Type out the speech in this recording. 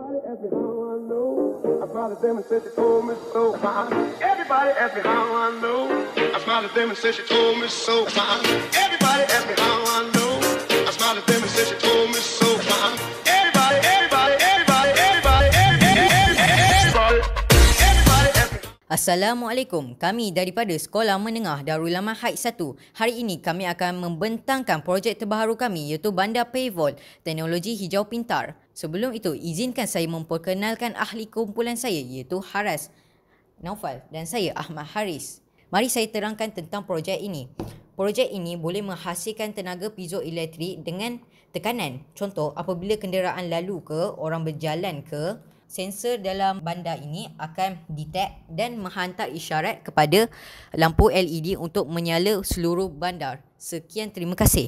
Everybody ask me how I know. I smiled at them and said she told me so. Everybody ask me how I know. I smiled at them and said she told me so. Everybody ask me how I know. I smiled at them and said she told me so. Everybody, everybody, everybody, everybody, everybody, everybody ask me. Assalamualaikum, kami daripada Sekolah Menengah Darul Aman Heights 1. Hari ini kami akan membentangkan projek terbaru kami iaitu Bandar Payvault, teknologi hijau pintar. Sebelum itu, izinkan saya memperkenalkan ahli kumpulan saya iaitu Haras Naufal dan saya Ahmad Haris. Mari saya terangkan tentang projek ini. Projek ini boleh menghasilkan tenaga piezoelektrik dengan tekanan. Contoh, apabila kenderaan lalu ke, orang berjalan ke, sensor dalam bandar ini akan detect dan menghantar isyarat kepada lampu LED untuk menyala seluruh bandar. Sekian, terima kasih.